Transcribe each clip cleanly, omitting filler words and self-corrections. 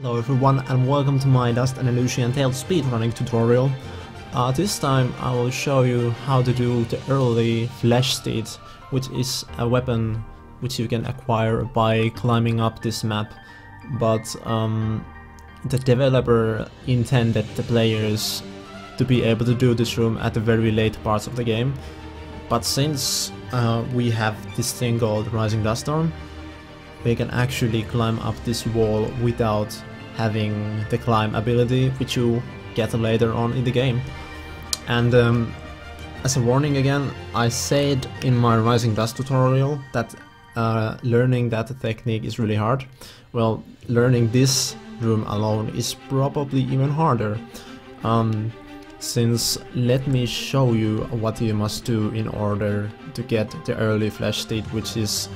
Hello everyone and welcome to my Dust and Elysian Tail speedrunning tutorial. This time I will show you how to do the early flash state, which is a weapon which you can acquire by climbing up this map, but the developer intended the players to be able to do this room at the very late parts of the game. But since we have this thing called Rising Dust Storm, we can actually climb up this wall without having the climb ability, which you get later on in the game. And as a warning again, I said in my Rising Dust tutorial that learning that technique is really hard. Well, learning this room alone is probably even harder. Since let me show you what you must do in order to get the early flash state, which is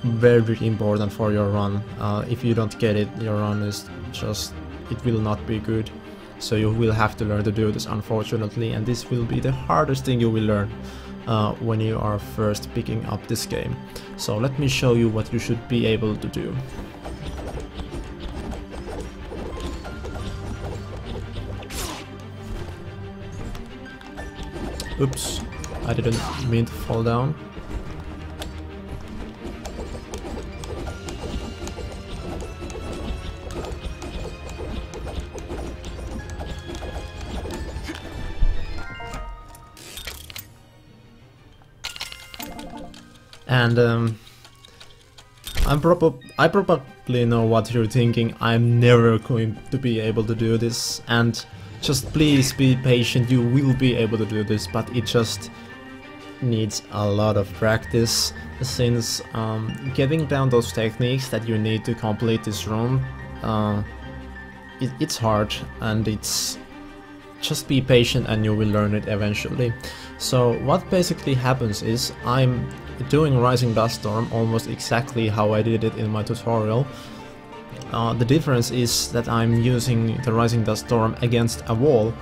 very important for your run. If you don't get it, your run is just, it will not be good. So you will have to learn to do this, unfortunately, and this will be the hardest thing you will learn when you are first picking up this game. So let me show you what you should be able to do. Oops, I didn't mean to fall down. And I probably know what you're thinking. I'm never going to be able to do this, and just please be patient, you will be able to do this, but it just needs a lot of practice, since getting down those techniques that you need to complete this room, it's hard, and it's just be patient and you will learn it eventually. So what basically happens is I'm doing Rising Dust Storm almost exactly how I did it in my tutorial. The difference is that I'm using the Rising Dust Storm against a wall,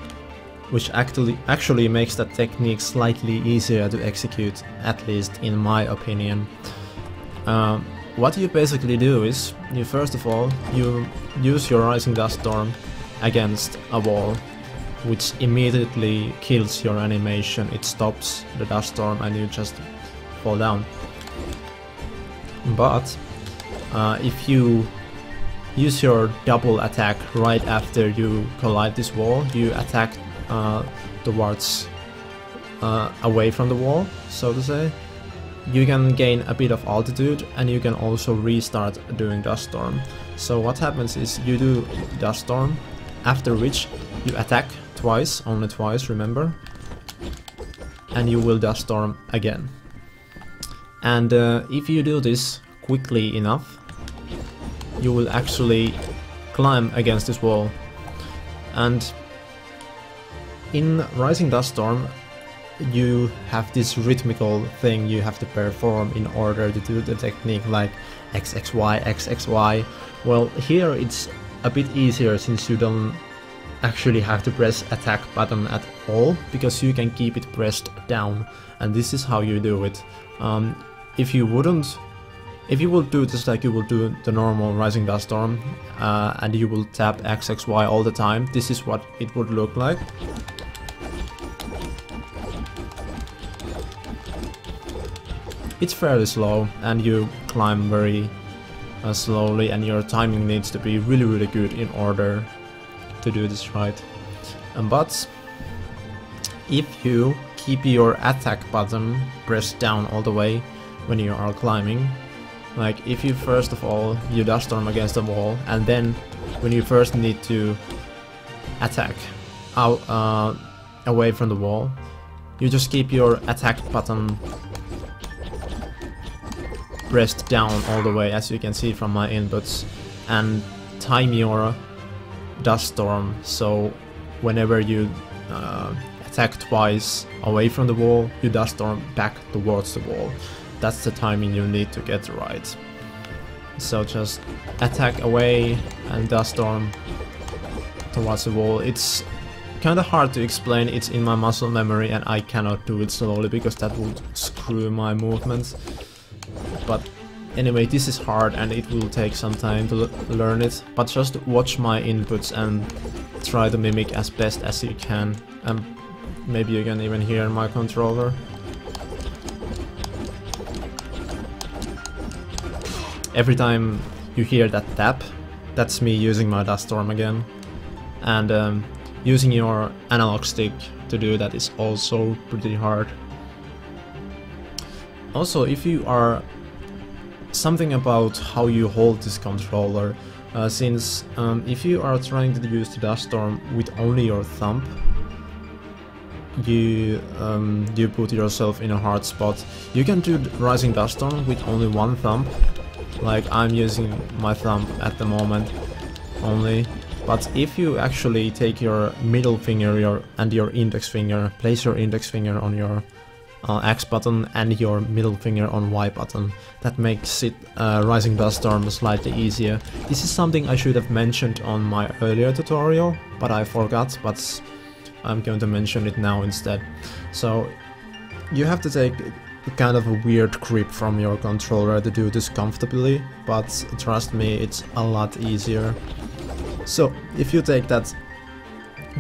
which actually makes that technique slightly easier to execute, at least in my opinion. What you basically do is, you first of all, you use your Rising Dust Storm against a wall, which immediately kills your animation. It stops the dust storm and you just fall down. But if you use your double attack right after you collide this wall, you attack towards away from the wall, so to say, you can gain a bit of altitude and you can also restart doing dust storm. So what happens is you do dust storm, after which you attack twice, only twice, remember, and you will dust storm again. And if you do this quickly enough, you will actually climb against this wall. And in Rising Dust Storm, you have this rhythmical thing you have to perform in order to do the technique, like XXY, XXY. Well, here it's a bit easier since you don't actually have to press attack button at all, because you can keep it pressed down, and this is how you do it. If you would do this like you would do the normal Rising Dust Storm, and you will tap XXY all the time, this is what it would look like. It's fairly slow and you climb very slowly, and your timing needs to be really good in order to do this right. But if you keep your attack button pressed down all the way when you are climbing, like if you first of all you dust storm against the wall, and then when you first need to attack out away from the wall, you just keep your attack button pressed down all the way, as you can see from my inputs, and time your dust storm, so whenever you attack twice away from the wall, you dust storm back towards the wall. That's the timing you need to get right. So just attack away and dust storm towards the wall. It's kinda hard to explain, it's in my muscle memory and I cannot do it slowly because that would screw my movements. But Anyway, this is hard and it will take some time to learn it, but just watch my inputs and try to mimic as best as you can. Maybe you can even hear my controller. Every time you hear that tap, that's me using my dust storm again. And using your analog stick to do that is also pretty hard. Also, if you are something about how you hold this controller, since if you are trying to use the dust storm with only your thumb, you put yourself in a hard spot. You can do rising dust storm with only one thumb, like I'm using my thumb at the moment only. But if you actually take your middle finger and your index finger, place your index finger on your X button and your middle finger on Y button, that makes it rising dust storm slightly easier. This is something I should have mentioned on my earlier tutorial, but I forgot, but I'm going to mention it now instead. So you have to take kind of a weird grip from your controller to do this comfortably, but trust me, it's a lot easier. So if you take that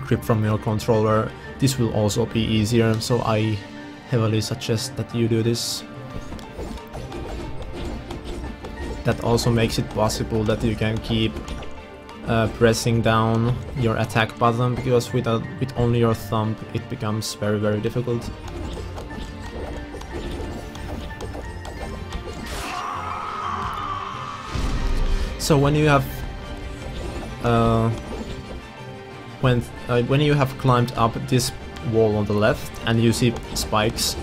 grip from your controller, this will also be easier, so I heavily suggest that you do this. That also makes it possible that you can keep pressing down your attack button, because with only your thumb it becomes very difficult. So when you have when you have climbed up this wall on the left and you see spikes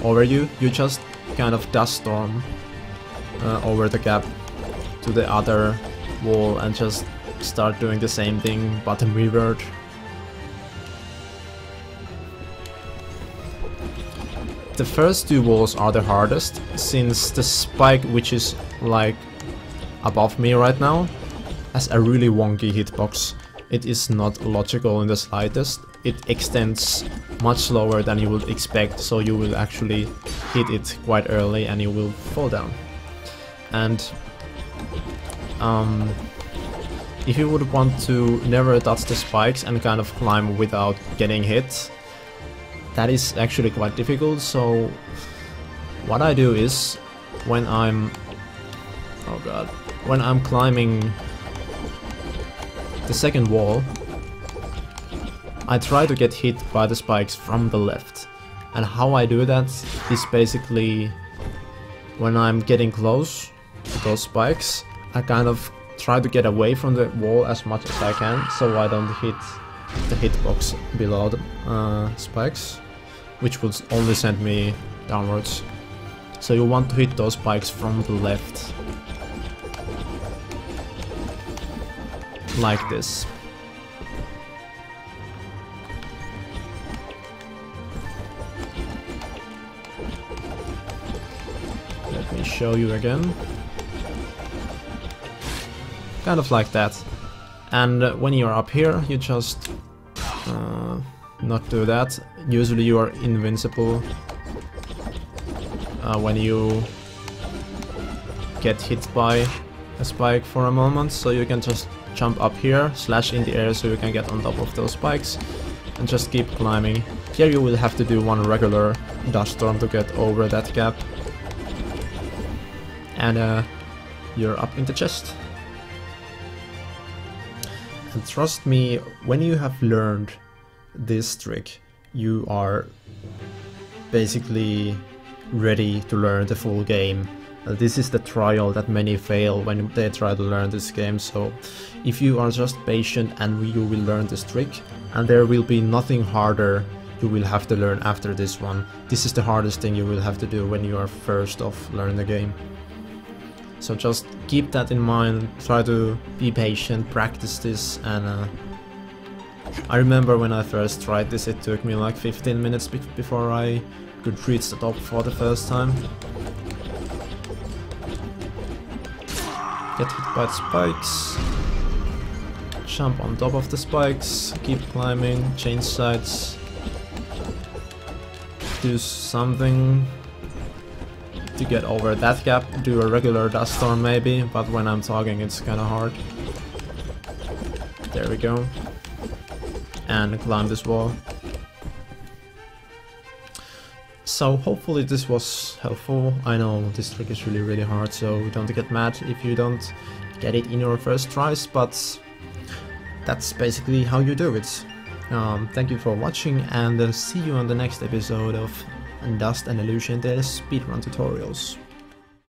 over you, you just kind of dust storm over the gap to the other wall and just start doing the same thing but mirrored. The first two walls are the hardest, since the spike, which is like above me right now, has a really wonky hitbox. It is not logical in the slightest. It extends much slower than you would expect, so you will actually hit it quite early and you will fall down. And if you would want to never touch the spikes and kind of climb without getting hit, that is actually quite difficult. So what I do is, when I'm climbing the second wall, I try to get hit by the spikes from the left. And how I do that is basically, when I'm getting close to those spikes, I kind of try to get away from the wall as much as I can, so I don't hit the hitbox below the spikes, which would only send me downwards. So you want to hit those spikes from the left, like this. Let me show you again. Kind of like that. And when you're up here, you just not do that. Usually you are invincible when you get hit by a spike for a moment, so you can just jump up here, slash in the air so you can get on top of those spikes, and just keep climbing. Here you will have to do one regular dust storm to get over that gap. And you're up in the chest. And trust me, when you have learned this trick, you are basically ready to learn the full game. This is the trial that many fail when they try to learn this game, so if you are just patient and you will learn this trick, and there will be nothing harder you will have to learn after this one. This is the hardest thing you will have to do when you are first off learning the game. So just keep that in mind, try to be patient, practice this, and I remember when I first tried this, it took me like 15 minutes before I could reach the top for the first time. Get hit by the spikes, jump on top of the spikes, keep climbing, change sides, do something to get over that gap, do a regular dust storm maybe, but when I'm talking it's kinda hard. There we go. And climb this wall. So hopefully this was helpful. I know this trick is really hard, so don't get mad if you don't get it in your first tries, but that's basically how you do it. Thank you for watching, and see you on the next episode of Dust and Elysian Tail speedrun tutorials.